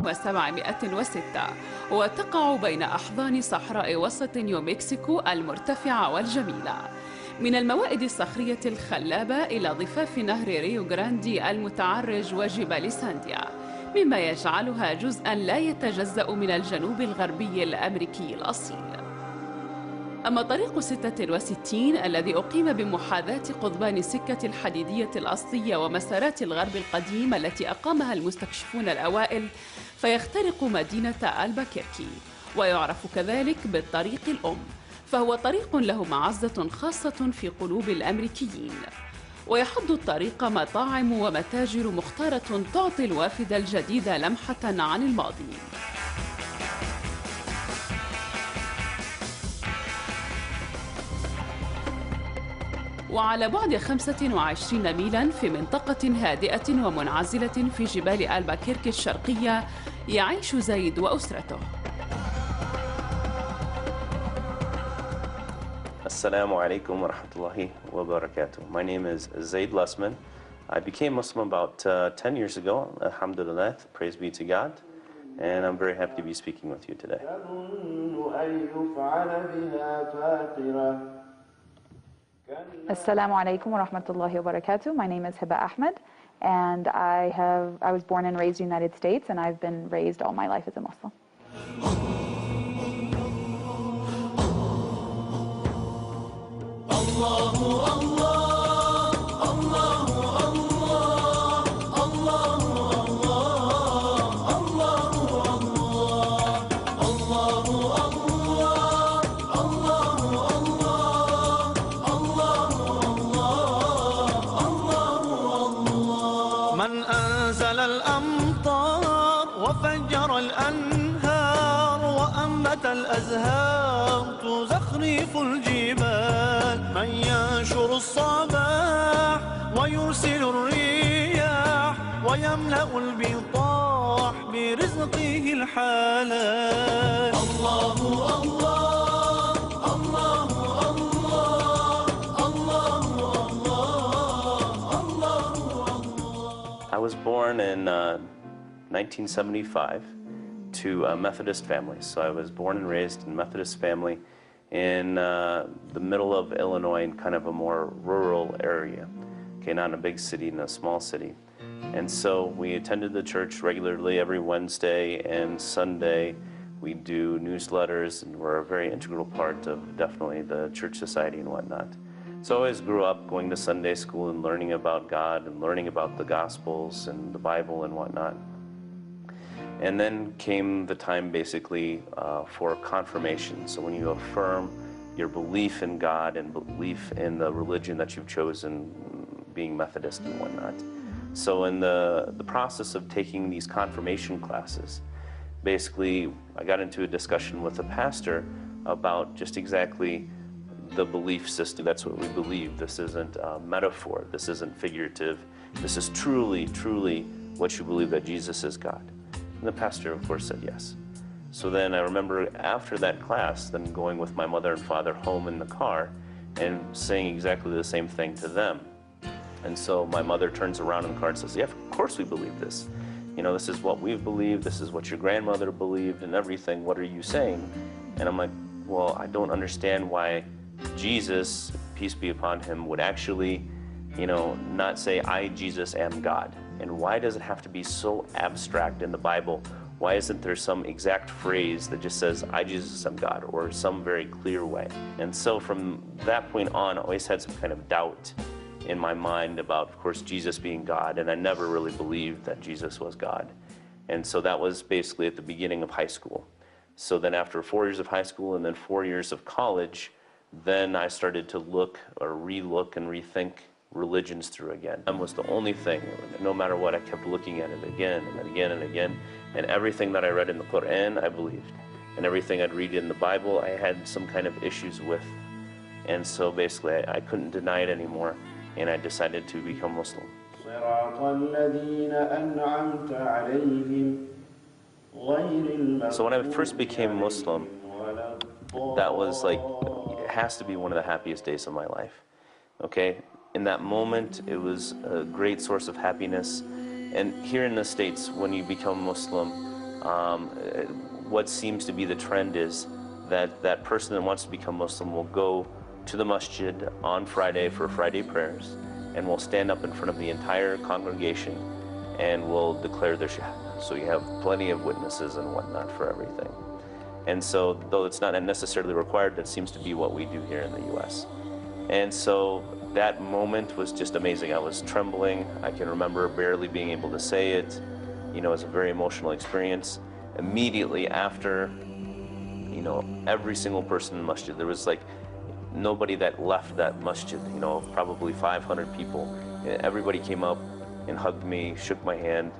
1706 وتقع بين أحضان صحراء وسط نيومكسيكو المرتفعة والجميلة. من الموائد الصخرية الخلابة إلى ضفاف نهر ريو جراندي المتعرج وجبال سانديا، مما يجعلها جزءاً لا يتجزأ من الجنوب الغربي الأمريكي الأصيل. أما طريق 66 الذي أقيم بمحاذاة قضبان السكة الحديدية الأصلية ومسارات الغرب القديم التي أقامها المستكشفون الأوائل، فيخترق مدينة ألباكيركي، ويعرف كذلك بالطريق الأم، فهو طريق له معزة خاصة في قلوب الأمريكيين. ويحض الطريق مطاعم ومتاجر مختارة تعطي الوافد الجديد لمحة عن الماضي. وعلى بعد 25 ميلاً في منطقة هادئة ومنعزلة في جبال ألباكيركي الشرقية يعيش زيد وأسرته. Assalamu alaikum wa rahmatullahi wa barakatuh. My name is Zaid Lusman. I became Muslim about 10 years ago, alhamdulillah, praise be to God, and I'm very happy to be speaking with you today. Assalamu alaikum wa rahmatullahi wa barakatuh. My name is Hiba Ahmed, and I was born and raised in the United States, and I've been raised all my life as a Muslim. من أنزل الأمطار وفجر الأنهار وأنبت الأزهار تزخرف الجبال، من ينشر الصباح ويرسل الرياح ويملأ البطاح برزقه الحلال. الله الله الله I was born in 1975 to a Methodist family. So I was born and raised in a Methodist family in the middle of Illinois, in kind of a more rural area. Okay, not in a big city, in a small city. And so we attended the church regularly every Wednesday and Sunday. We do newsletters, and we're a very integral part of definitely the church society and whatnot. So I always grew up going to Sunday school and learning about God and learning about the Gospels and the Bible and whatnot. And then came the time basically for confirmation. So when you affirm your belief in God and belief in the religion that you've chosen, being Methodist and whatnot. So in the process of taking these confirmation classes, basically I got into a discussion with a pastor about just exactly the belief system. That's what we believe. This isn't a metaphor. This isn't figurative. This is truly, truly what you believe, that Jesus is God. And the pastor, of course, said yes. So then I remember after that class, then going with my mother and father home in the car and saying exactly the same thing to them. And so my mother turns around in the car and says, yeah, of course we believe this. You know, this is what we've believed. This is what your grandmother believed and everything. What are you saying? And I'm like, well, I don't understand why Jesus, peace be upon him, would actually, you know, not say, I, Jesus, am God. And why does it have to be so abstract in the Bible? Why isn't there some exact phrase that just says, I, Jesus, am God, or some very clear way? And so from that point on, I always had some kind of doubt in my mind about, of course, Jesus being God, and I never really believed that Jesus was God. And so that was basically at the beginning of high school. So then after 4 years of high school and then 4 years of college, then I started to look or re-look and rethink religions through again. That was the only thing, no matter what, I kept looking at it again and again and again, and everything that I read in the Quran, I believed. And everything I'd read in the Bible, I had some kind of issues with. And so basically, I couldn't deny it anymore, and I decided to become Muslim. So when I first became Muslim, that was like, it has to be one of the happiest days of my life. Okay? In that moment, it was a great source of happiness. And here in the States, when you become Muslim, what seems to be the trend is that that person that wants to become Muslim will go to the masjid on Friday for Friday prayers and will stand up in front of the entire congregation and will declare their shahada. So you have plenty of witnesses and whatnot for everything. And so, though it's not necessarily required, that seems to be what we do here in the U.S. And so that moment was just amazing. I was trembling. I can remember barely being able to say it. You know, it was a very emotional experience. Immediately after, you know, every single person in the masjid, there was like nobody that left that masjid, you know, probably 500 people. Everybody came up and hugged me, shook my hand,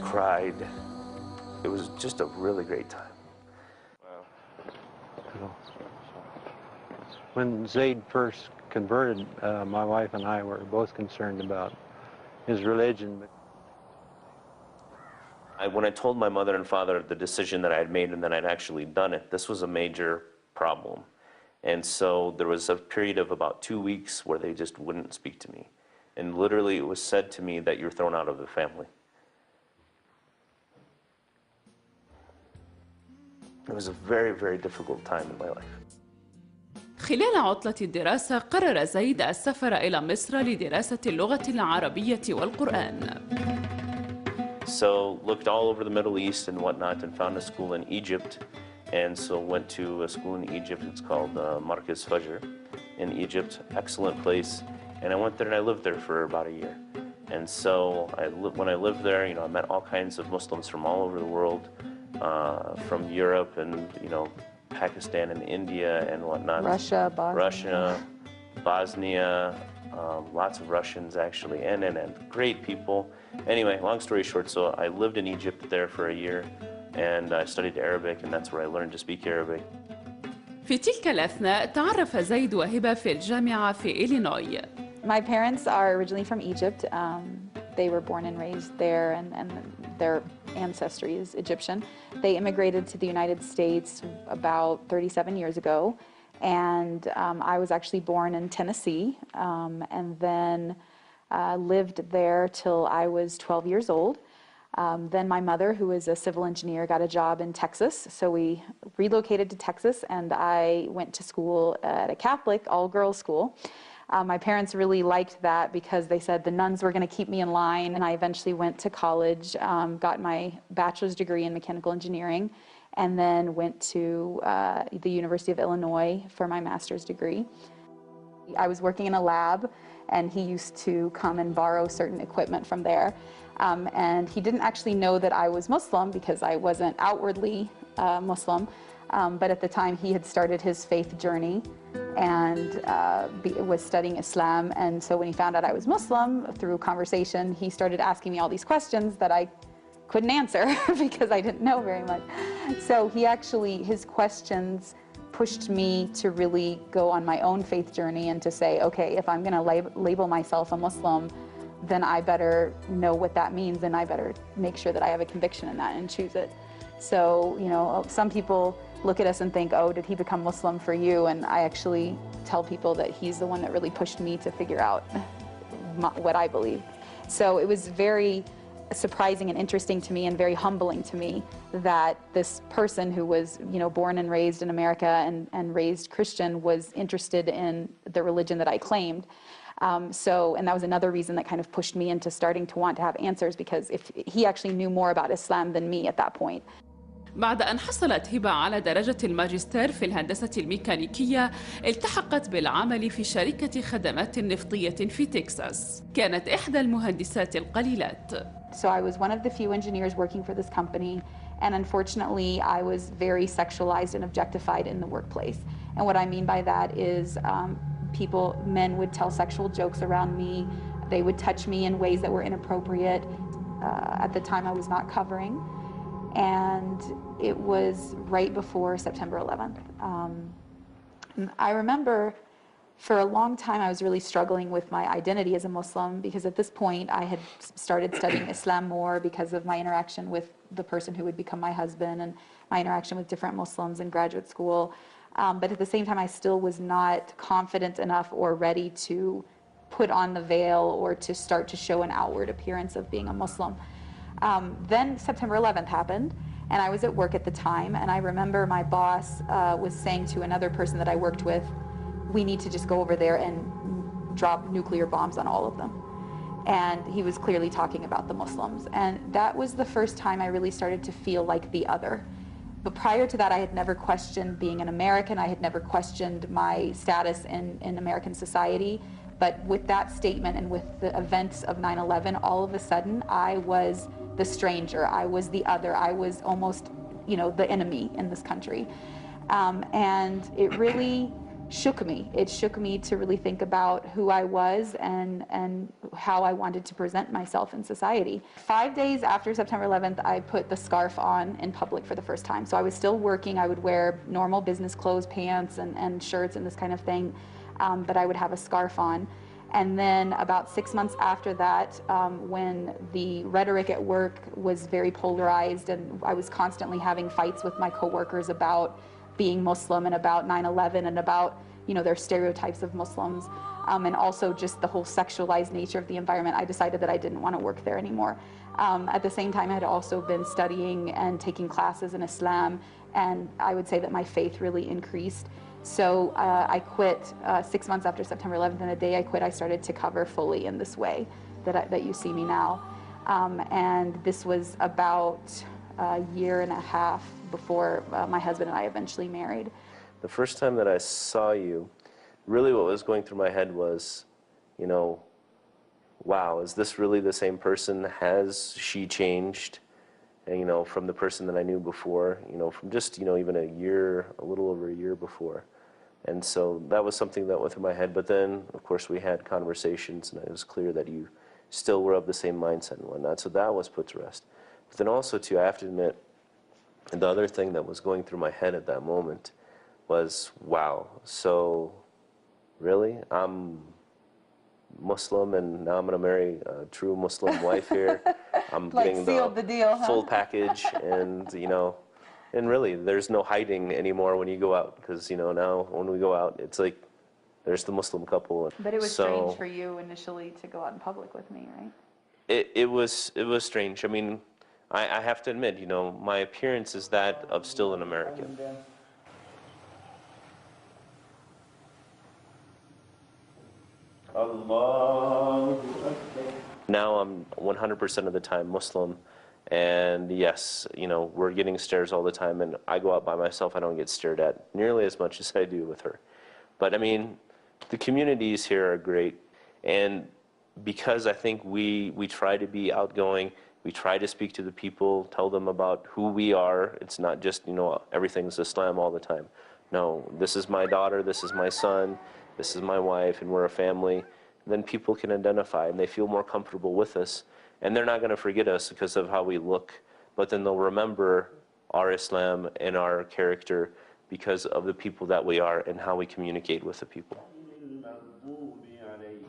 cried. It was just a really great time. Wow. When Zayd first converted, my wife and I were both concerned about his religion. When I told my mother and father the decision that I had made and that I'd actually done it, this was a major problem. And so there was a period of about 2 weeks where they just wouldn't speak to me. And literally it was said to me that you're thrown out of the family. It was a very, very difficult time in my life. خلال عطلة الدراسة قرر زيد السفر إلى مصر لدراسة اللغة العربية والقرآن. So looked all over the Middle East and whatnot and found a school in Egypt. And so went to a school in Egypt. It's called Markaz Fajr in Egypt. Excellent place. And I went there and I lived there for about a year. And so when I lived there, you know, I met all kinds of Muslims from all over the world, from Europe and, you know, Pakistan and India and whatnot. Russia, Bosnia, lots of Russians actually, and great people. Anyway, long story short, so I lived in Egypt there for a year, and I studied Arabic, and that's where I learned to speak Arabic. في تلك الأثناء تعرف زيد وهبة في الجامعة في إلينوي. My parents are originally from Egypt. They were born and raised there, and their ancestry is Egyptian. They immigrated to the United States about 37 years ago, and I was actually born in Tennessee, and then lived there till I was 12 years old. Then my mother, who is a civil engineer, got a job in Texas, so we relocated to Texas, and I went to school at a Catholic all-girls school. My parents really liked that because they said the nuns were going to keep me in line, and I eventually went to college, got my bachelor's degree in mechanical engineering, and then went to the University of Illinois for my master's degree. I was working in a lab, and he used to come and borrow certain equipment from there. And he didn't actually know that I was Muslim because I wasn't outwardly Muslim, but at the time he had started his faith journey and was studying Islam. And so when he found out I was Muslim, through conversation, he started asking me all these questions that I couldn't answer because I didn't know very much. So his questions pushed me to really go on my own faith journey and to say, okay, if I'm going to label myself a Muslim, then I better know what that means, and I better make sure that I have a conviction in that and choose it. So, you know, some people look at us and think, oh, did he become Muslim for you? And I actually tell people that he's the one that really pushed me to figure out what I believe. So it was very surprising and interesting to me and very humbling to me that this person who was, you know, born and raised in America and raised Christian was interested in the religion that I claimed. And that was another reason that kind of pushed me into starting to want to have answers, because if he actually knew more about Islam than me at that point. بعد أن حصلت هبة على درجة الماجستير في الهندسة الميكانيكية، التحقت بالعمل في شركة خدمات نفطية في تكساس. كانت إحدى المهندسات القليلات. So I was one of the few engineers working for this company, and unfortunately I was very sexualized and objectified in the workplace. And what I mean by that is men would tell sexual jokes around me. They would touch me in ways that were inappropriate. At the time I was not covering. And it was right before September 11th. I remember for a long time I was really struggling with my identity as a Muslim, because at this point I had started studying Islam more because of my interaction with the person who would become my husband and my interaction with different Muslims in graduate school. But at the same time I still was not confident enough or ready to put on the veil or to start to show an outward appearance of being a Muslim. Then September 11th happened, and I was at work at the time, and I remember my boss was saying to another person that I worked with, we need to just go over there and drop nuclear bombs on all of them. And he was clearly talking about the Muslims. And that was the first time I really started to feel like the other. But prior to that, I had never questioned being an American. I had never questioned my status in American society. But with that statement and with the events of 9/11, all of a sudden, I was the stranger. I was the other. I was almost, you know, the enemy in this country. And it really shook me. It shook me to really think about who I was and how I wanted to present myself in society. 5 days after September 11th, I put the scarf on in public for the first time. So I was still working. I would wear normal business clothes, pants and shirts and this kind of thing, but I would have a scarf on. And then about 6 months after that, when the rhetoric at work was very polarized and I was constantly having fights with my coworkers about being Muslim and about 9/11 and about, you know, their stereotypes of Muslims, and also just the whole sexualized nature of the environment, I decided that I didn't want to work there anymore. At the same time, I had also been studying and taking classes in Islam, and I would say that my faith really increased. So I quit 6 months after September 11th, and the day I quit, I started to cover fully in this way that you see me now. And this was about a year and a half before my husband and I eventually married. The first time that I saw you, really what was going through my head was, you know, wow, is this really the same person? Has she changed? And, you know, from the person that I knew before, you know, from just, you know, even a year, a little over a year before. And so that was something that went through my head. But then, of course, we had conversations, and it was clear that you still were of the same mindset and whatnot. So that was put to rest. But then also, too, I have to admit, the other thing that was going through my head at that moment was, wow, so really? I'm Muslim, and now I'm going to marry a true Muslim wife here. I'm Like getting sealed the deal, huh? full package, and, you know, and really, there's no hiding anymore when you go out, because, you know, now when we go out, it's like there's the Muslim couple. But it was so, strange for you initially to go out in public with me, right? It was strange. I mean, I have to admit, you know, my appearance is that of still an American. Allah. Now I'm 100% of the time Muslim, and yes, you know, we're getting stares all the time, and I go out by myself, I don't get stared at nearly as much as I do with her. But I mean, the communities here are great, and because I think we try to be outgoing, we try to speak to the people, tell them about who we are. It's not just, you know, everything's Islam all the time. No, this is my daughter, this is my son, this is my wife, and we're a family. Then people can identify, and they feel more comfortable with us. And they're not going to forget us because of how we look, but then they'll remember our Islam and our character because of the people that we are and how we communicate with the people.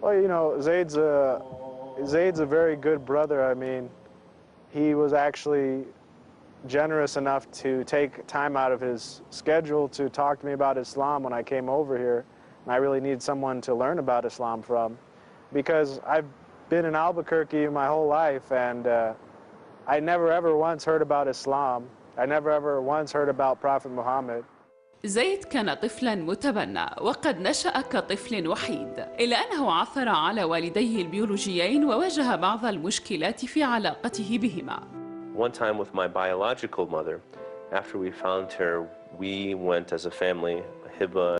Well, you know, Zaid's a very good brother. I mean, he was actually generous enough to take time out of his schedule to talk to me about Islam when I came over here. And I really needed someone to learn about Islam from, because I've been in Albuquerque my whole life, and I never ever once heard about Islam. I never ever once heard about Prophet Muhammad. زيد كان طفلا متبنى وقد نشأ كطفل وحيد، إلا أنه عثر على والديه البيولوجيين وواجه بعض المشكلات في علاقته بهما. One time with my biological mother, after we found her, we went as a family, Hiba